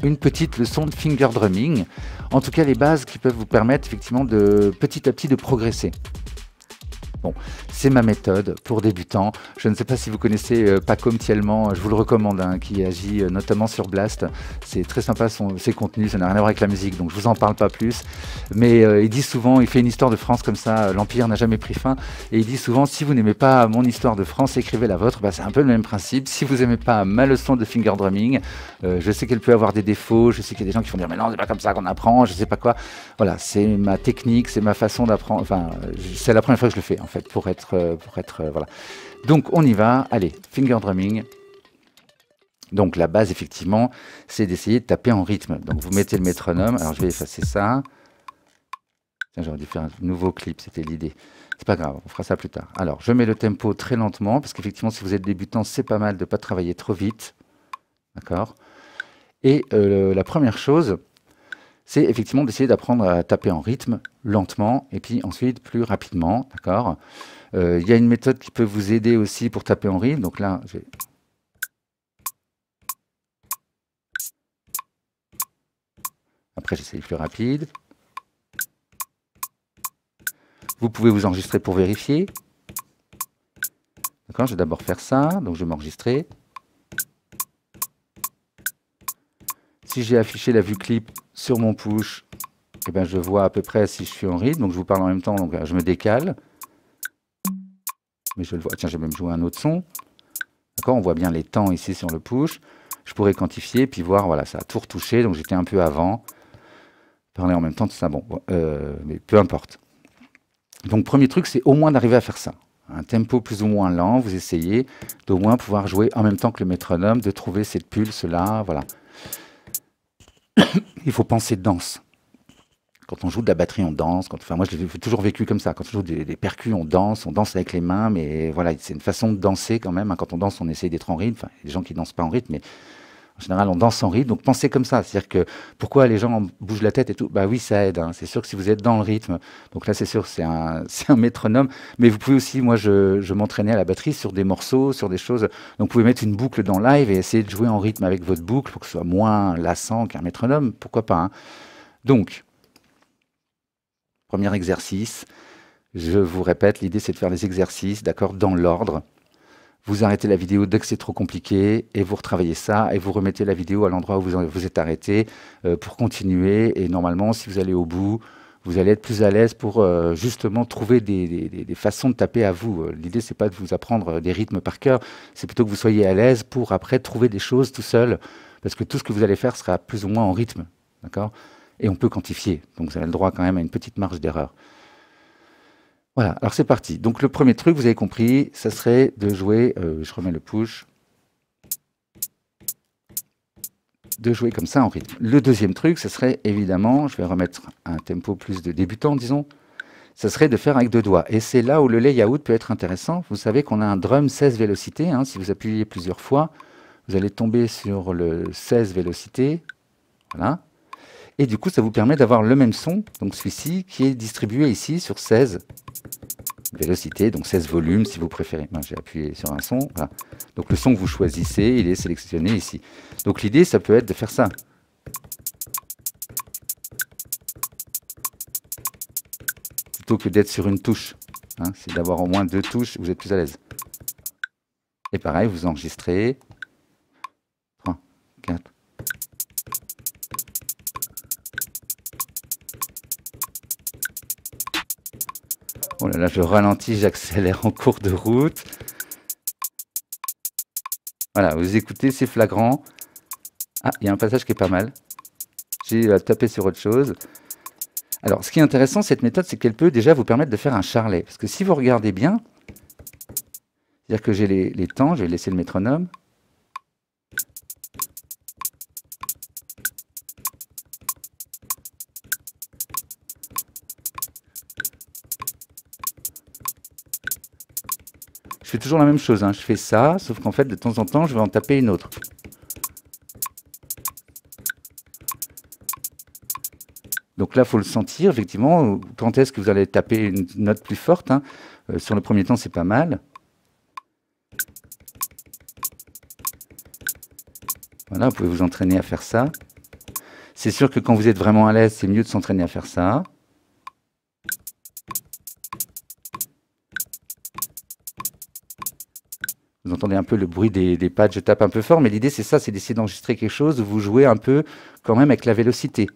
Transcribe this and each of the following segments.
une petite leçon de finger drumming. En tout cas, les bases qui peuvent vous permettre effectivement de petit à petit de progresser. Bon, c'est ma méthode pour débutants. Je ne sais pas si vous connaissez Paco Mtielman, je vous le recommande, hein, qui agit notamment sur Blast. C'est très sympa ses contenus, ça n'a rien à voir avec la musique, donc je vous en parle pas plus. Mais il dit souvent, il fait une histoire de France comme ça, l'Empire n'a jamais pris fin, et il dit souvent, si vous n'aimez pas mon histoire de France, écrivez la vôtre. Bah, c'est un peu le même principe. Si vous n'aimez pas ma leçon de finger drumming, je sais qu'elle peut avoir des défauts, je sais qu'il y a des gens qui vont dire, mais non, c'est pas comme ça qu'on apprend, je sais pas quoi. Voilà, c'est ma technique, c'est ma façon d'apprendre, enfin, c'est la première fois que je le fais, en fait, pour être voilà. Donc on y va, allez, finger drumming. Donc la base effectivement, c'est d'essayer de taper en rythme. Donc vous mettez le métronome, alors je vais effacer ça. Tiens, j'aurais dû faire un nouveau clip, c'était l'idée. C'est pas grave, on fera ça plus tard. Alors je mets le tempo très lentement, parce qu'effectivement si vous êtes débutant, c'est pas mal de ne pas travailler trop vite. D'accord. Et la première chose, c'est effectivement d'essayer d'apprendre à taper en rythme, lentement, et puis ensuite plus rapidement, d'accord. Il y a une méthode qui peut vous aider aussi pour taper en rythme, donc là, je vais... Après, j'essaie plus rapide. Vous pouvez vous enregistrer pour vérifier. D'accord, je vais d'abord faire ça, donc je vais m'enregistrer. Si j'ai affiché la vue clip sur mon push, eh ben, je vois à peu près si je suis en rythme, donc je vous parle en même temps, donc je me décale. Mais je le vois, tiens, je vais même jouer un autre son. D'accord, on voit bien les temps ici sur le push. Je pourrais quantifier, puis voir, voilà, ça a tout retouché, donc j'étais un peu avant. Parler en même temps, tout ça, bon, mais peu importe. Donc, premier truc, c'est au moins d'arriver à faire ça. Un tempo plus ou moins lent, vous essayez d'au moins pouvoir jouer en même temps que le métronome, de trouver cette pulse-là, voilà. Il faut penser danse. Quand on joue de la batterie, on danse. Enfin, moi, je l'ai toujours vécu comme ça. Quand on joue des percus, on danse avec les mains, mais voilà, c'est une façon de danser quand même. Quand on danse, on essaye d'être en rythme. Enfin, il y a des gens qui ne dansent pas en rythme, mais en général, on danse en rythme. Donc, pensez comme ça. C'est-à-dire que pourquoi les gens bougent la tête et tout? Bah oui, ça aide, hein. C'est sûr que si vous êtes dans le rythme, donc là, c'est sûr, c'est un métronome. Mais vous pouvez aussi, moi, je m'entraînais à la batterie sur des morceaux, sur des choses. Donc, vous pouvez mettre une boucle dans live et essayer de jouer en rythme avec votre boucle pour que ce soit moins lassant qu'un métronome. Pourquoi pas, hein. Donc, premier exercice, je vous répète, l'idée c'est de faire les exercices, d'accord, dans l'ordre. Vous arrêtez la vidéo dès que c'est trop compliqué et vous retravaillez ça et vous remettez la vidéo à l'endroit où vous êtes arrêté pour continuer. Et normalement, si vous allez au bout, vous allez être plus à l'aise pour justement trouver des façons de taper à vous. L'idée, c'est pas de vous apprendre des rythmes par cœur, c'est plutôt que vous soyez à l'aise pour après trouver des choses tout seul, parce que tout ce que vous allez faire sera plus ou moins en rythme, d'accord. Et on peut quantifier, donc vous avez le droit quand même à une petite marge d'erreur. Voilà, alors c'est parti. Donc le premier truc, vous avez compris, ça serait de jouer, je remets le push, de jouer comme ça en rythme. Le deuxième truc, ça serait évidemment, je vais remettre un tempo plus de débutant, disons, ça serait de faire avec deux doigts. Et c'est là où le layout peut être intéressant. Vous savez qu'on a un drum 16 vélocités, hein. Si vous appuyez plusieurs fois, vous allez tomber sur le 16 vélocités, voilà. Et du coup, ça vous permet d'avoir le même son, donc celui-ci, qui est distribué ici sur 16 vélocités, donc 16 volumes si vous préférez. Moi, j'ai appuyé sur un son, voilà. Donc le son que vous choisissez, il est sélectionné ici. Donc l'idée, ça peut être de faire ça. Plutôt que d'être sur une touche, hein, c'est d'avoir au moins deux touches, vous êtes plus à l'aise. Et pareil, vous enregistrez. 3, 4. Oh là là, je ralentis, j'accélère en cours de route. Voilà, vous écoutez, c'est flagrant. Ah, il y a un passage qui est pas mal. J'ai tapé sur autre chose. Alors, ce qui est intéressant, cette méthode, c'est qu'elle peut déjà vous permettre de faire un charlet. Parce que si vous regardez bien, c'est-à-dire que j'ai les temps, je vais laisser le métronome. Je fais toujours la même chose, hein. Je fais ça, sauf qu'en fait, de temps en temps, je vais en taper une autre. Donc là, il faut le sentir, effectivement, quand est-ce que vous allez taper une note plus forte, hein. Sur le premier temps, c'est pas mal. Voilà, vous pouvez vous entraîner à faire ça. C'est sûr que quand vous êtes vraiment à l'aise, c'est mieux de s'entraîner à faire ça. Vous entendez un peu le bruit des pads, je tape un peu fort, mais l'idée c'est ça, c'est d'essayer d'enregistrer quelque chose, où vous jouez un peu quand même avec la vélocité.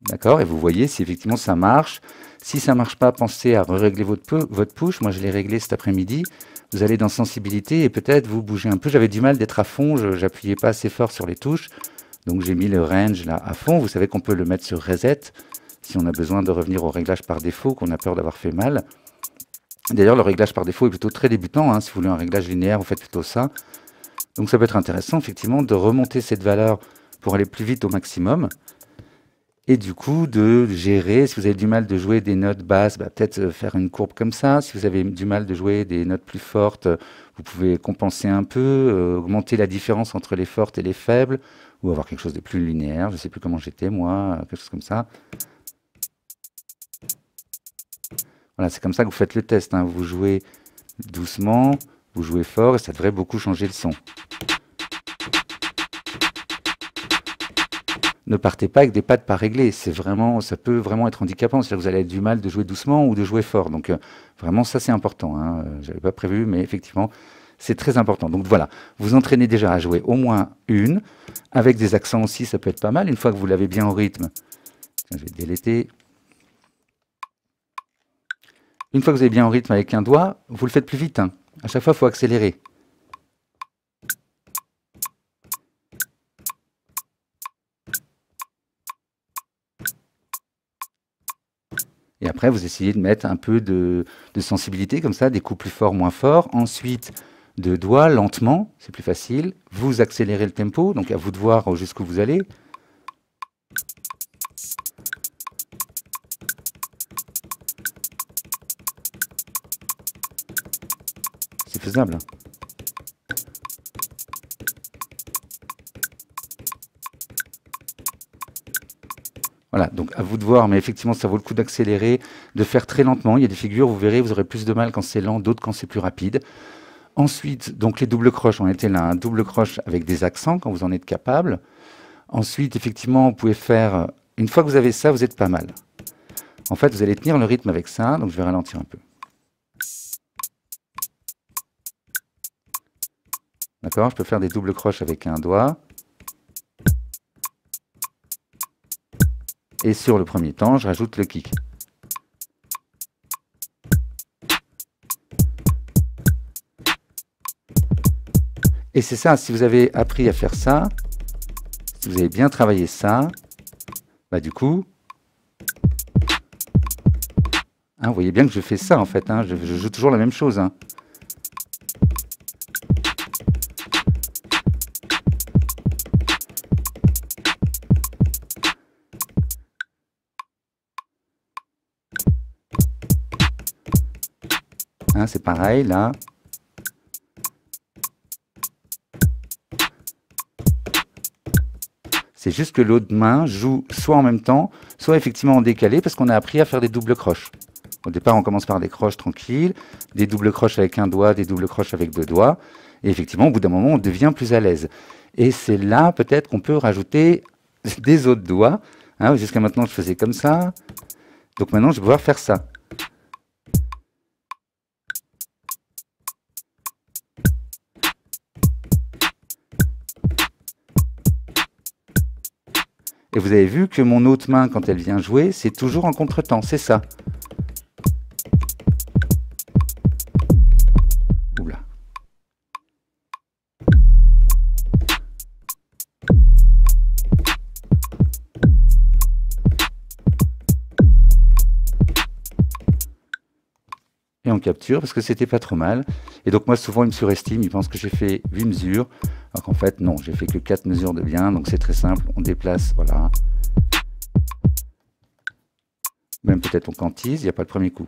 D'accord? Et vous voyez si effectivement ça marche. Si ça ne marche pas, pensez à régler votre push. Moi, je l'ai réglé cet après-midi. Vous allez dans sensibilité et peut-être vous bougez un peu. J'avais du mal d'être à fond, je n'appuyais pas assez fort sur les touches. Donc j'ai mis le range là à fond. Vous savez qu'on peut le mettre sur reset si on a besoin de revenir au réglage par défaut, qu'on a peur d'avoir fait mal. D'ailleurs, le réglage par défaut est plutôt très débutant, hein. Si vous voulez un réglage linéaire, vous faites plutôt ça. Donc ça peut être intéressant effectivement de remonter cette valeur pour aller plus vite au maximum. Et du coup, de gérer, si vous avez du mal de jouer des notes basses, bah, peut-être faire une courbe comme ça. Si vous avez du mal de jouer des notes plus fortes, vous pouvez compenser un peu, augmenter la différence entre les fortes et les faibles, ou avoir quelque chose de plus linéaire. Je ne sais plus comment j'étais, moi, quelque chose comme ça. Voilà, c'est comme ça que vous faites le test, hein. Vous jouez doucement, vous jouez fort, et ça devrait beaucoup changer le son. Ne partez pas avec des pads pas réglés, c'est vraiment, ça peut vraiment être handicapant, c'est-à-dire que vous allez avoir du mal de jouer doucement ou de jouer fort. Donc vraiment ça c'est important, hein. J'avais pas prévu, mais effectivement c'est très important. Donc voilà, vous entraînez déjà à jouer au moins une, avec des accents aussi, ça peut être pas mal. Une fois que vous l'avez bien au rythme, je vais déléter. Une fois que vous avez bien au rythme avec un doigt, vous le faites plus vite, hein. À chaque fois il faut accélérer. Et après, vous essayez de mettre un peu de sensibilité, comme ça, des coups plus forts, moins forts. Ensuite, de doigts, lentement, c'est plus facile. Vous accélérez le tempo, donc à vous de voir jusqu'où vous allez. C'est faisable. Voilà, donc à vous de voir, mais effectivement, ça vaut le coup d'accélérer, de faire très lentement. Il y a des figures, vous verrez, vous aurez plus de mal quand c'est lent, d'autres quand c'est plus rapide. Ensuite, donc les doubles croches, on était là, un double croche avec des accents quand vous en êtes capable. Ensuite, effectivement, vous pouvez faire, une fois que vous avez ça, vous êtes pas mal. En fait, vous allez tenir le rythme avec ça, donc je vais ralentir un peu. D'accord, je peux faire des doubles croches avec un doigt. Et sur le premier temps, je rajoute le kick. Et c'est ça, si vous avez appris à faire ça, si vous avez bien travaillé ça, bah du coup, hein, vous voyez bien que je fais ça en fait, hein, je joue toujours la même chose, hein. Hein, c'est pareil là. C'est juste que l'autre main joue soit en même temps, soit effectivement en décalé, parce qu'on a appris à faire des doubles croches. Au départ, on commence par des croches tranquilles, des doubles croches avec un doigt, des doubles croches avec deux doigts. Et effectivement, au bout d'un moment, on devient plus à l'aise. Et c'est là, peut-être, qu'on peut rajouter des autres doigts. Hein, jusqu'à maintenant, je faisais comme ça. Donc maintenant, je vais pouvoir faire ça. Et vous avez vu que mon autre main, quand elle vient jouer, c'est toujours en contretemps, c'est ça. Oula. Et on capture, parce que c'était pas trop mal. Et donc moi, souvent, il me surestime, il pense que j'ai fait 8 mesures. Alors qu'en fait, non, j'ai fait que 4 mesures de bien, donc c'est très simple, on déplace, voilà. Même peut-être on quantise, il n'y a pas le premier coup.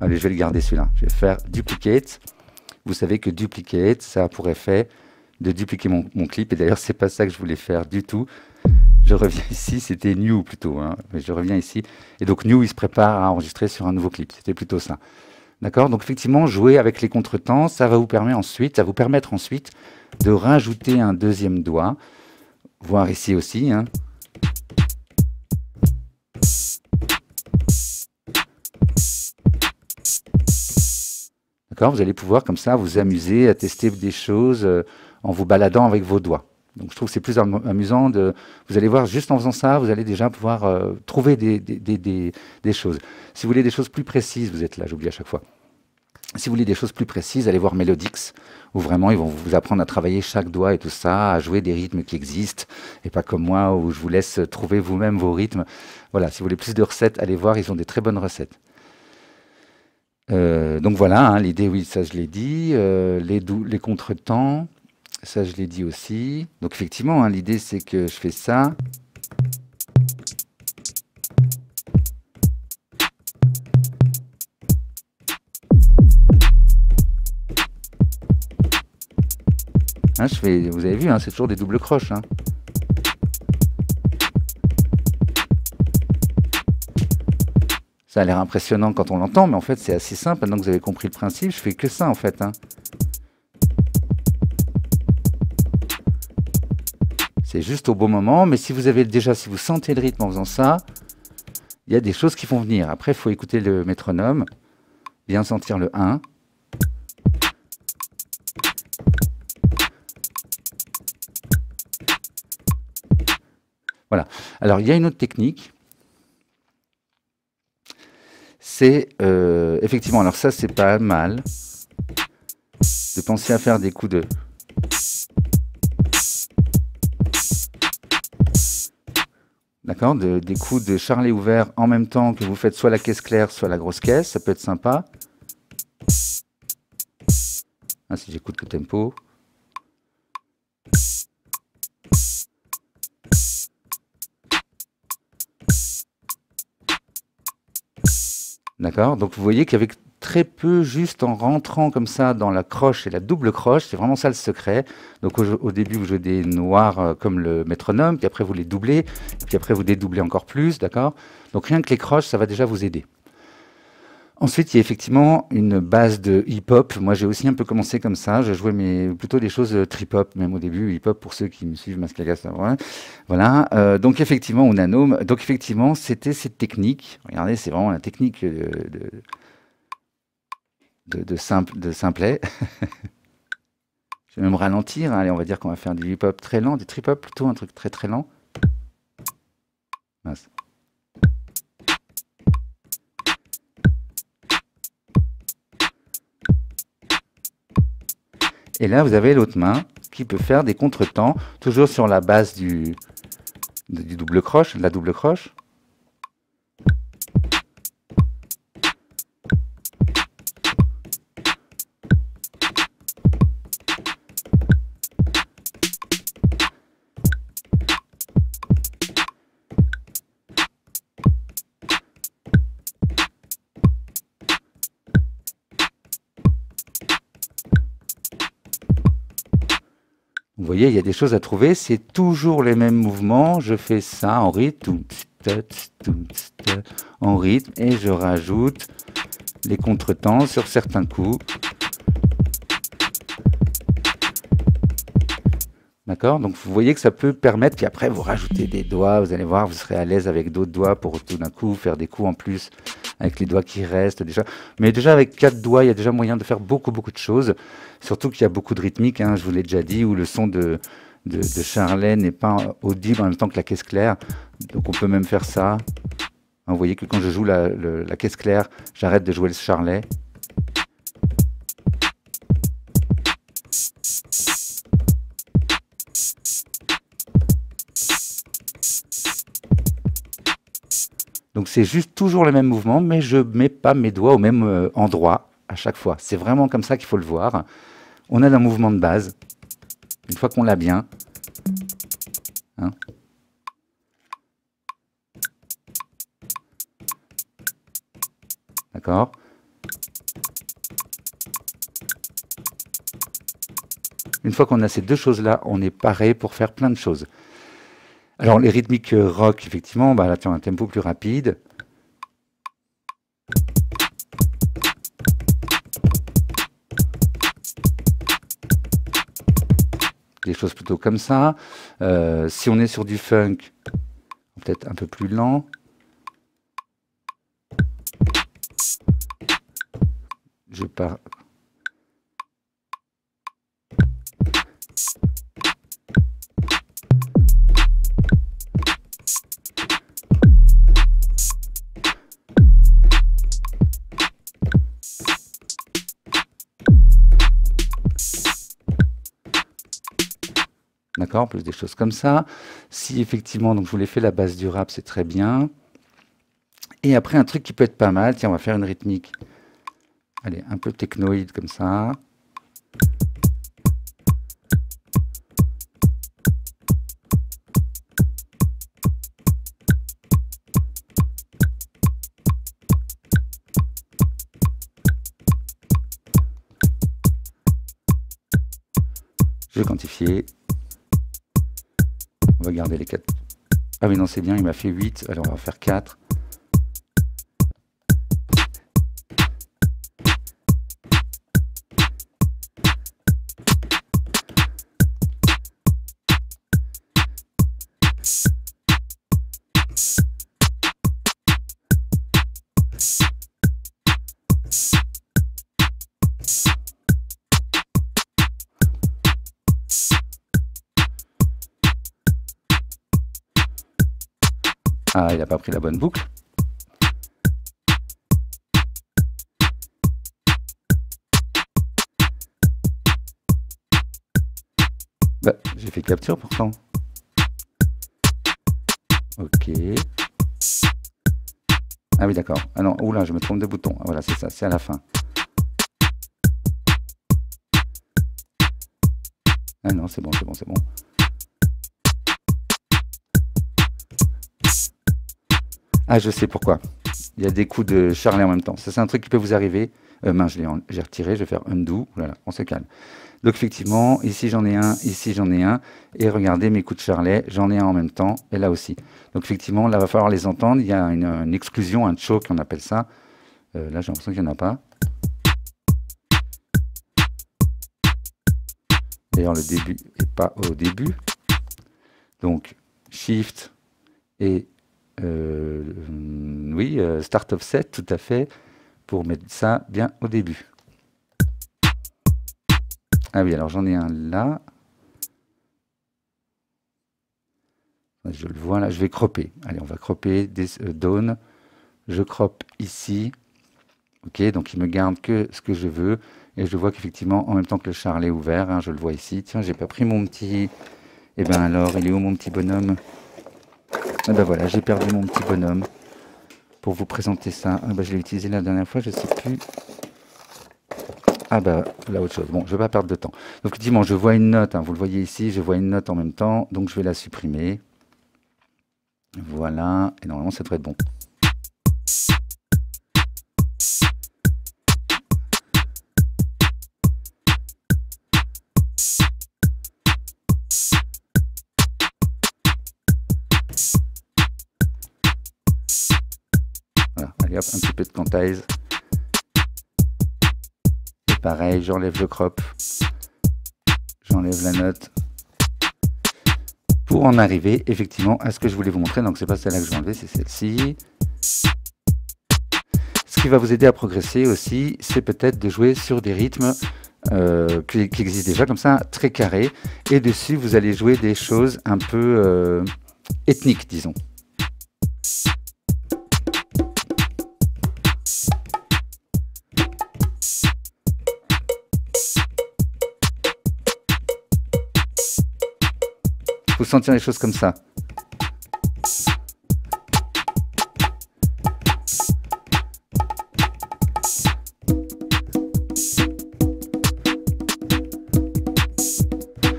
Allez, je vais le garder celui-là. Je vais faire du piquet. vous savez que duplicate, ça a pour effet de dupliquer mon clip. Et d'ailleurs, c'est pas ça que je voulais faire du tout. Je reviens ici, c'était new plutôt, hein, mais je reviens ici. Et donc new, il se prépare à enregistrer sur un nouveau clip. C'était plutôt ça. D'accord? Donc effectivement, jouer avec les contretemps, ça va vous permettre ensuite de rajouter un deuxième doigt, voire ici aussi, hein. D'accord? Vous allez pouvoir comme ça vous amuser à tester des choses en vous baladant avec vos doigts. Donc je trouve que c'est plus amusant vous allez voir, juste en faisant ça, vous allez déjà pouvoir trouver des choses. Si vous voulez des choses plus précises, vous êtes là, j'oublie à chaque fois. Si vous voulez des choses plus précises, allez voir Melodix, où vraiment ils vont vous apprendre à travailler chaque doigt et tout ça, à jouer des rythmes qui existent, et pas comme moi où je vous laisse trouver vous-même vos rythmes. Voilà, si vous voulez plus de recettes, allez voir, ils ont des très bonnes recettes. Donc voilà, hein, l'idée, oui, ça je l'ai dit. Les contretemps, ça je l'ai dit aussi. Donc effectivement, hein, l'idée c'est que je fais ça. Hein, vous avez vu, hein, c'est toujours des doubles croches. Hein. Ça a l'air impressionnant quand on l'entend, mais en fait c'est assez simple. Maintenant que vous avez compris le principe, je fais que ça en fait. Hein. C'est juste au bon moment, mais si vous sentez le rythme en faisant ça, il y a des choses qui vont venir. Après, il faut écouter le métronome, bien sentir le 1. Voilà. Alors, il y a une autre technique. C'est effectivement, alors ça c'est pas mal, de penser à faire des coups de... D'accord, des coups de charlet ouvert en même temps que vous faites soit la caisse claire, soit la grosse caisse, ça peut être sympa. Ah, si j'écoute le tempo. D'accord, donc vous voyez qu'avec très peu, juste en rentrant comme ça dans la croche et la double croche, c'est vraiment ça le secret. Donc au début, vous jouez des noirs comme le métronome, puis après vous les doublez, puis après vous dédoublez encore plus, d'accord? Donc rien que les croches, ça va déjà vous aider. Ensuite, il y a effectivement une base de hip-hop. Moi, j'ai aussi un peu commencé comme ça. Je jouais plutôt des choses trip-hop, même au début. Hip-hop, pour ceux qui me suivent, Mascagas, ouais. Voilà. Donc, effectivement, ou Nanome. Donc, effectivement, c'était cette technique. Regardez, c'est vraiment la technique de simplet. Je vais même ralentir. Allez, on va dire qu'on va faire du hip-hop très lent, du trip-hop plutôt, un truc très très lent. Mince. Et là, vous avez l'autre main qui peut faire des contretemps, toujours sur la base du double croche, de la double croche. Vous voyez, il y a des choses à trouver, c'est toujours les mêmes mouvements, je fais ça en rythme, et je rajoute les contretemps sur certains coups. D'accord? Donc vous voyez que ça peut permettre, puis après vous rajoutez des doigts, vous allez voir, vous serez à l'aise avec d'autres doigts pour tout d'un coup faire des coups en plus avec les doigts qui restent déjà. Mais déjà avec 4 doigts, il y a déjà moyen de faire beaucoup de choses. Surtout qu'il y a beaucoup de rythmique, hein, je vous l'ai déjà dit, où le son de charlet n'est pas audible en même temps que la caisse claire. Donc on peut même faire ça. Vous voyez que quand je joue la caisse claire, j'arrête de jouer le charlet. Donc c'est juste toujours le même mouvement, mais je ne mets pas mes doigts au même endroit à chaque fois. C'est vraiment comme ça qu'il faut le voir. On a un mouvement de base. Une fois qu'on l'a bien. Hein. D'accord? Une fois qu'on a ces deux choses-là, on est paré pour faire plein de choses. Alors les rythmiques rock, effectivement, bah, là tu as un tempo plus rapide. Des choses plutôt comme ça. Si on est sur du funk, peut-être un peu plus lent. Je pars. D'accord, plus des choses comme ça. Si effectivement, donc je vous l'ai fait la base du rap, c'est très bien. Et après, un truc qui peut être pas mal, tiens, on va faire une rythmique. Allez, un peu technoïde comme ça. Je vais quantifier. On va garder les 4. Ah oui, non, c'est bien, il m'a fait 8. Alors, on va faire 4. Ah, il n'a pas pris la bonne boucle. Bah, j'ai fait capture pourtant. Ok. Ah oui, d'accord. Ah non, oula, je me trompe de bouton. Ah, voilà, c'est ça, c'est à la fin. Ah non, c'est bon, c'est bon, c'est bon. Ah, je sais pourquoi. Il y a des coups de charlet en même temps. Ça, c'est un truc qui peut vous arriver. Mince, j'ai retiré, je vais faire undo. Voilà, on se calme. Donc, effectivement, ici j'en ai un, ici j'en ai un. Et regardez mes coups de charlet, j'en ai un en même temps, et là aussi. Donc, effectivement, là, il va falloir les entendre. Il y a une exclusion, un choke, on appelle ça. Là, j'ai l'impression qu'il n'y en a pas. D'ailleurs, le début n'est pas au début. Donc, Shift et oui, Start Offset, tout à fait, pour mettre ça bien au début. Ah oui, alors j'en ai un là. Je le vois là, je vais cropper. Allez, on va cropper, down. Je croppe ici. Ok, donc il me garde que ce que je veux. Et je vois qu'effectivement, en même temps que le charlet est ouvert, hein, je le vois ici. Tiens, j'ai pas pris mon petit... Eh ben alors, il est où mon petit bonhomme? Ah ben voilà, j'ai perdu mon petit bonhomme pour vous présenter ça. Ah ben je l'ai utilisé la dernière fois, je sais plus. Ah bah là autre chose. Bon, je vais pas perdre de temps. Donc effectivement, je vois une note, hein, vous le voyez ici, je vois une note en même temps, donc je vais la supprimer. Voilà, et normalement ça devrait être bon. Voilà, allez hop, un petit peu de quantize. Et pareil, j'enlève le crop. J'enlève la note. Pour en arriver effectivement à ce que je voulais vous montrer. Donc c'est pas celle-là que je vais enlever, c'est celle-ci. Ce qui va vous aider à progresser aussi, c'est peut-être de jouer sur des rythmes qui existent déjà comme ça, très carrés. Et dessus, vous allez jouer des choses un peu ethniques, disons. Faut sentir les choses comme ça.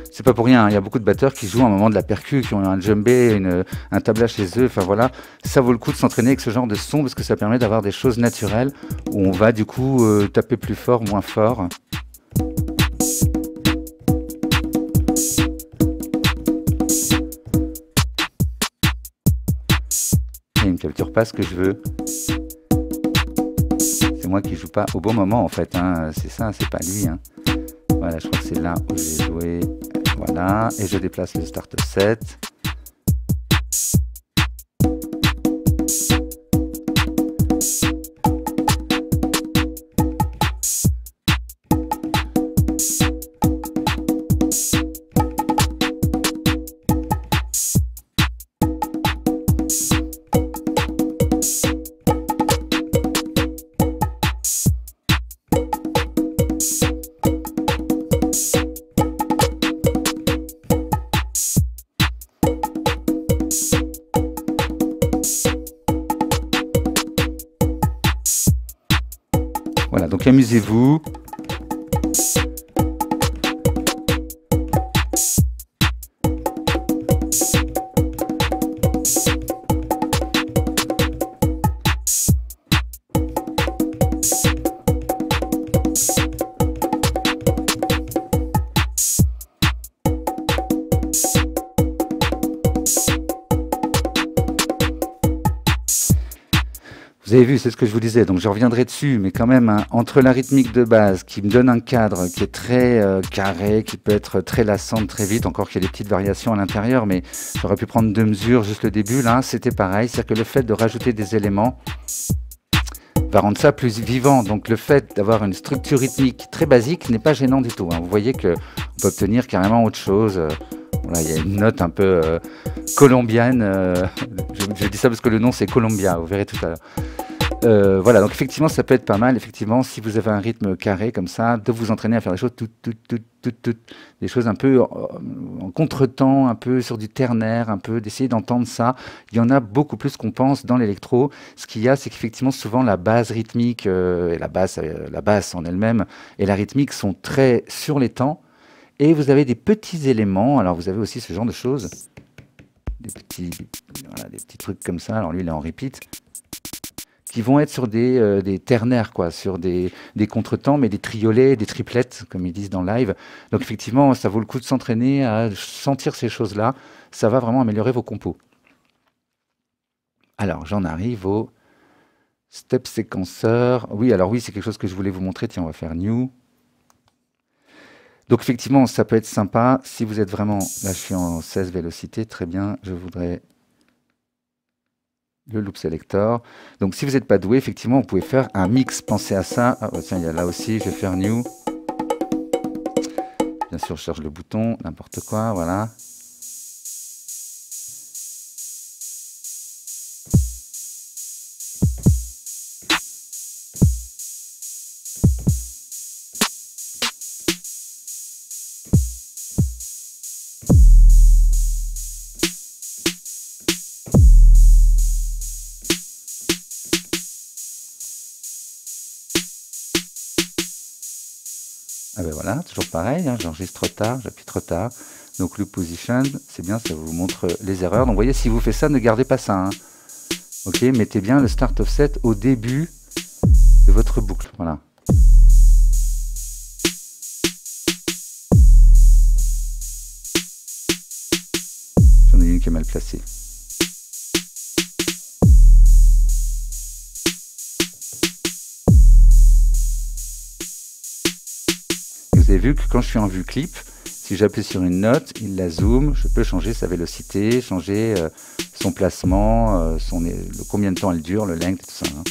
C'est pas pour rien, hein. Il y a beaucoup de batteurs qui jouent à un moment de la percu, qui ont un djembé, un tabla chez eux, enfin voilà, ça vaut le coup de s'entraîner avec ce genre de son parce que ça permet d'avoir des choses naturelles où on va du coup taper plus fort, moins fort. culture pas ce que je veux. C'est moi qui joue pas au bon moment en fait, hein. C'est ça, c'est pas lui. Hein. Voilà, je crois que c'est là où je vais jouer. Voilà, et je déplace le start offset. Voilà, donc amusez-vous. Vous avez vu, c'est ce que je vous disais, donc je reviendrai dessus, mais quand même, hein, entre la rythmique de base qui me donne un cadre qui est très carré, qui peut être très lassante très vite, encore qu'il y a des petites variations à l'intérieur, mais j'aurais pu prendre 2 mesures, juste le début, là, c'était pareil, c'est-à-dire que le fait de rajouter des éléments va rendre ça plus vivant, donc le fait d'avoir une structure rythmique très basique n'est pas gênant du tout, hein. Vous voyez qu'on peut obtenir carrément autre chose. Voilà, il y a une note un peu colombienne, je dis ça parce que le nom c'est Columbia, vous verrez tout à l'heure. Voilà, donc effectivement ça peut être pas mal, effectivement, si vous avez un rythme carré comme ça, de vous entraîner à faire des choses des choses un peu en contretemps, un peu sur du ternaire, un peu d'essayer d'entendre ça. Il y en a beaucoup plus qu'on pense dans l'électro. Ce qu'il y a, c'est qu'effectivement souvent la base rythmique et la basse en elle-même et la rythmique sont très sur les temps. Et vous avez des petits éléments, alors vous avez aussi ce genre de choses, voilà, des petits trucs comme ça, alors lui il est en repeat, qui vont être sur des ternaires, quoi, sur des contretemps, mais des triolets, des triplettes, comme ils disent dans le live. Donc effectivement, ça vaut le coup de s'entraîner à sentir ces choses-là, ça va vraiment améliorer vos compos. Alors j'en arrive au step séquenceur. Oui, alors oui, c'est quelque chose que je voulais vous montrer, tiens, on va faire new. Donc effectivement, ça peut être sympa si vous êtes vraiment... Là, je suis en 16 vélocité, très bien. Je voudrais le loop selector. Donc si vous n'êtes pas doué, effectivement, vous pouvez faire un mix. Pensez à ça. Ah, bah, tiens, il y a là aussi, je vais faire new. Bien sûr, je cherche le bouton, n'importe quoi, voilà. Ah ben voilà, toujours pareil, hein, j'enregistre trop tard, j'appuie trop tard. Donc loop position, c'est bien, ça vous montre les erreurs. Donc vous voyez, si vous faites ça, ne gardez pas ça. Hein. Ok, mettez bien le start offset au début de votre boucle. Voilà. J'en ai une qui est mal placée. Vous avez vu que quand je suis en vue clip, si j'appuie sur une note, il la zoome, je peux changer sa vélocité, changer son placement, combien de temps elle dure, le length, tout ça. Hein.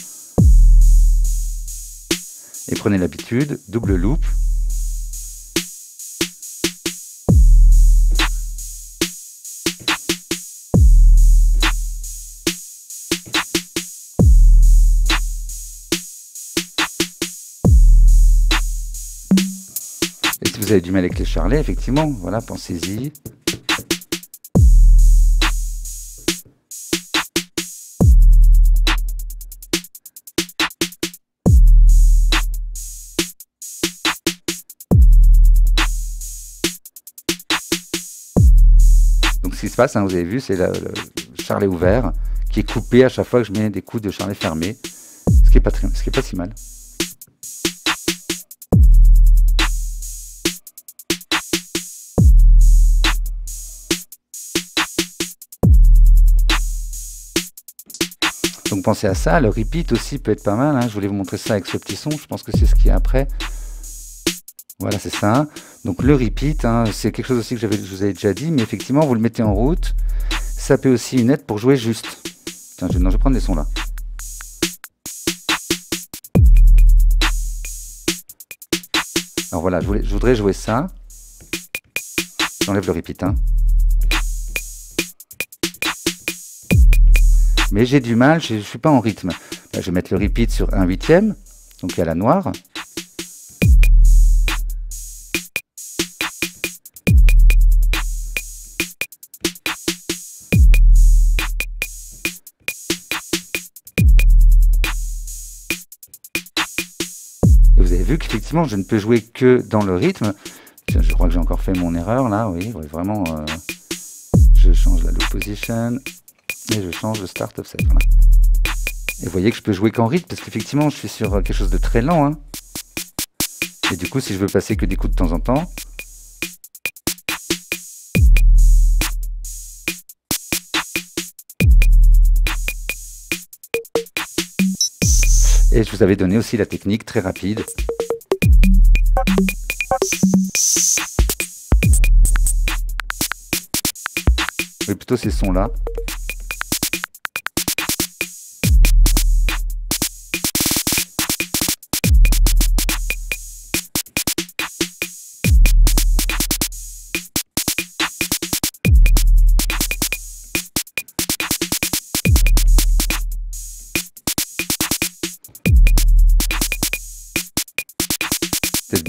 Et prenez l'habitude, double loop. Et si vous avez du mal avec les charlets, effectivement, voilà, pensez-y. Donc ce qui se passe, hein, vous avez vu, c'est le charlet ouvert qui est coupé à chaque fois que je mets des coups de charlet fermé, ce qui est pas si mal. pensez à ça. Le repeat aussi peut être pas mal, hein. Je voulais vous montrer ça avec ce petit son. Je pense que c'est ce qu'il y a après. Voilà, c'est ça. Donc le repeat, hein, c'est quelque chose aussi que je vous avais déjà dit, mais effectivement, vous le mettez en route. Ça peut aussi une aide pour jouer juste. Tiens, non, je vais prendre les sons là. Alors voilà, je voudrais jouer ça. J'enlève le repeat, hein. Mais j'ai du mal, je ne suis pas en rythme. Là, je vais mettre le repeat sur 1/8, donc il y a la noire. Et vous avez vu qu'effectivement, je ne peux jouer que dans le rythme. Tiens, je crois que j'ai encore fait mon erreur là, oui, vraiment. Je change la loop position. Et je change le start offset. Voilà. Et vous voyez que je peux jouer qu'en rythme parce qu'effectivement je suis sur quelque chose de très lent. Hein. Et du coup, si je veux passer que des coups de temps en temps. Et je vous avais donné aussi la technique très rapide. Oui, plutôt ces sons-là.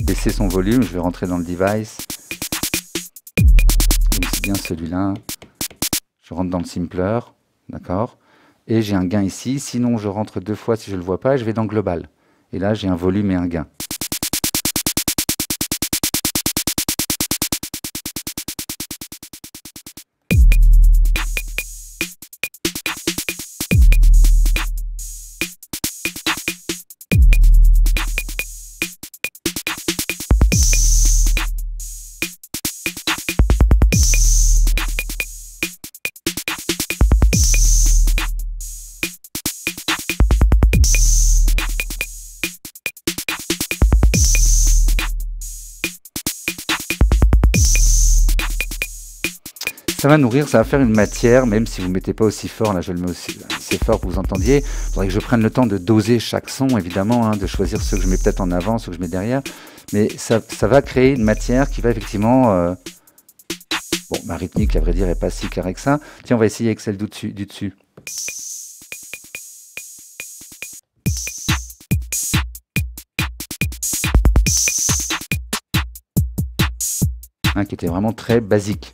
Baisser son volume, je vais rentrer dans le device. Donc c'est bien celui-là. Je rentre dans le simpler, d'accord. Et j'ai un gain ici. Sinon, je rentre 2 fois si je ne le vois pas et je vais dans global. Et là, j'ai un volume et un gain. Ça va nourrir, ça va faire une matière, même si vous ne mettez pas aussi fort, là je le mets aussi assez fort pour que vous entendiez. Il faudrait que je prenne le temps de doser chaque son, évidemment, hein, de choisir ceux que je mets peut-être en avant, ceux que je mets derrière. Mais ça va créer une matière qui va effectivement... Bon, ma rythmique, à vrai dire, n'est pas si carrée que ça. Tiens, on va essayer avec celle du dessus. Hein, qui était vraiment très basique.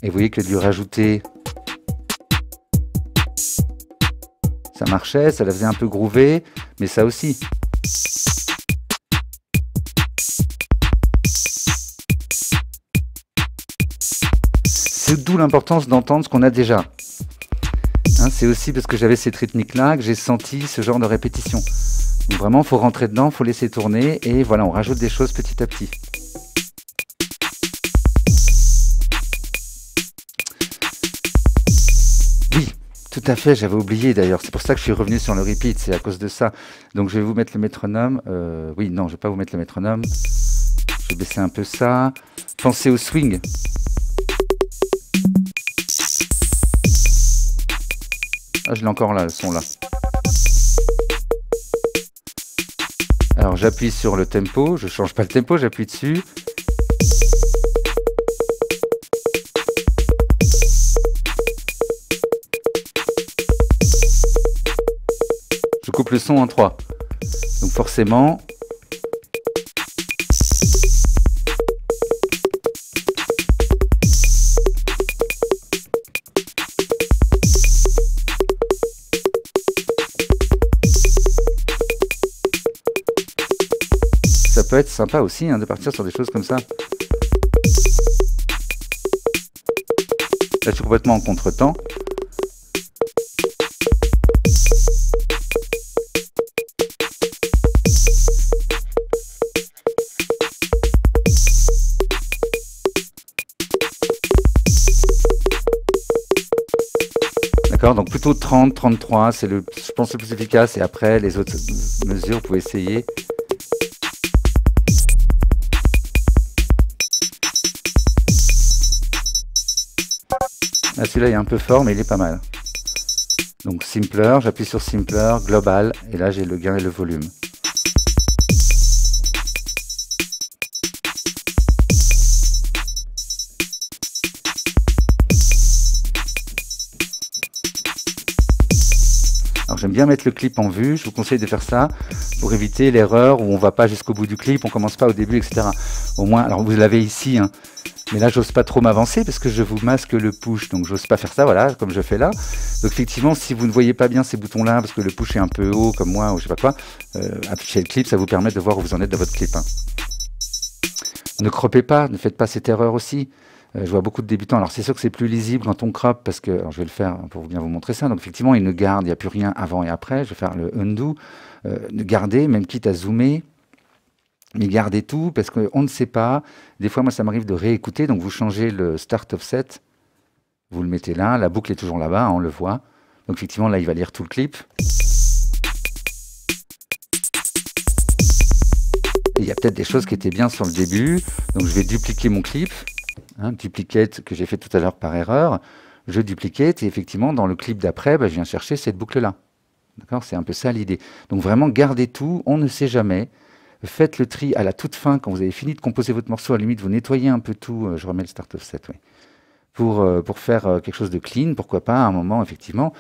Et vous voyez que de lui rajouter, ça marchait, ça la faisait un peu groover, mais ça aussi. C'est d'où l'importance d'entendre ce qu'on a déjà. Hein, c'est aussi parce que j'avais cette rythmique-là que j'ai senti ce genre de répétition. Donc vraiment, il faut rentrer dedans, il faut laisser tourner, et voilà, on rajoute des choses petit à petit. Tout à fait, j'avais oublié d'ailleurs, c'est pour ça que je suis revenu sur le repeat, c'est à cause de ça. Donc je vais vous mettre le métronome, oui non je vais pas vous mettre le métronome, je vais baisser un peu ça, pensez au swing. Ah je l'ai encore là, le son là. Alors j'appuie sur le tempo, je change pas le tempo, j'appuie dessus. Je coupe le son en 3. Donc forcément, ça peut être sympa aussi hein, de partir sur des choses comme ça. Là je suis complètement en contretemps. D'accord, donc plutôt 30, 33, c'est le, je pense, le plus efficace. Et après, les autres mesures, vous pouvez essayer. Ah, celui-là est un peu fort, mais il est pas mal. Donc Simpler, j'appuie sur Simpler, Global, et là j'ai le gain et le volume. Alors j'aime bien mettre le clip en vue, je vous conseille de faire ça pour éviter l'erreur où on va pas jusqu'au bout du clip, on commence pas au début, etc. Au moins, alors vous l'avez ici, hein, mais là j'ose pas trop m'avancer parce que je vous masque le push, donc j'ose pas faire ça, voilà, comme je fais là. Donc effectivement, si vous ne voyez pas bien ces boutons-là, parce que le push est un peu haut comme moi, ou je sais pas quoi, afficher le clip, ça vous permet de voir où vous en êtes dans votre clip. Hein. Ne croppez pas, ne faites pas cette erreur aussi. Je vois beaucoup de débutants. Alors c'est sûr que c'est plus lisible quand on crop parce que, alors je vais le faire pour bien vous montrer ça. Donc effectivement, il ne garde, il n'y a plus rien avant et après. Je vais faire le undo. Ne gardez, même quitte à zoomer, mais gardez tout parce qu'on ne sait pas. Des fois, moi, ça m'arrive de réécouter. Donc vous changez le start offset, vous le mettez là. La boucle est toujours là-bas, hein, on le voit. Donc effectivement, là, il va lire tout le clip. Il y a peut-être des choses qui étaient bien sur le début. Donc je vais dupliquer mon clip. Hein, duplicate que j'ai fait tout à l'heure par erreur, je duplicate et effectivement dans le clip d'après, je viens chercher cette boucle-là. D'accord, c'est un peu ça l'idée. Donc vraiment gardez tout, on ne sait jamais. Faites le tri à la toute fin quand vous avez fini de composer votre morceau. À la limite, vous nettoyez un peu tout. Je remets le start offset, oui. Pour faire quelque chose de clean, pourquoi pas à un moment effectivement,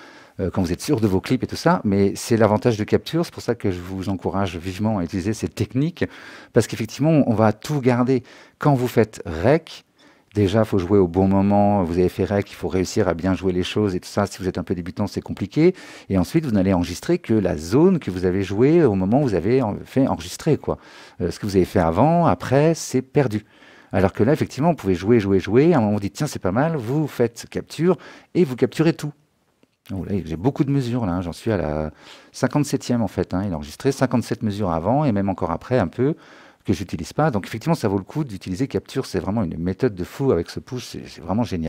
quand vous êtes sûr de vos clips et tout ça. Mais c'est l'avantage de Capture, c'est pour ça que je vous encourage vivement à utiliser cette technique, parce qu'effectivement, on va tout garder. Quand vous faites Rec, déjà, il faut jouer au bon moment. Vous avez fait Rec, il faut réussir à bien jouer les choses et tout ça. Si vous êtes un peu débutant, c'est compliqué. Et ensuite, vous n'allez enregistrer que la zone que vous avez jouée au moment où vous avez fait enregistrer, quoi. Ce que vous avez fait avant, après, c'est perdu. Alors que là, effectivement, vous pouvez jouer, jouer, jouer. À un moment, vous dites, tiens, c'est pas mal. Vous faites capture et vous capturez tout. Oh, là, j'ai beaucoup de mesures, là. J'en suis à la 57e, en fait. Hein. Il a enregistré 57 mesures avant et même encore après, un peu, que j'utilise pas. Donc, effectivement, ça vaut le coup d'utiliser Capture. C'est vraiment une méthode de fou avec ce push. C'est vraiment génial.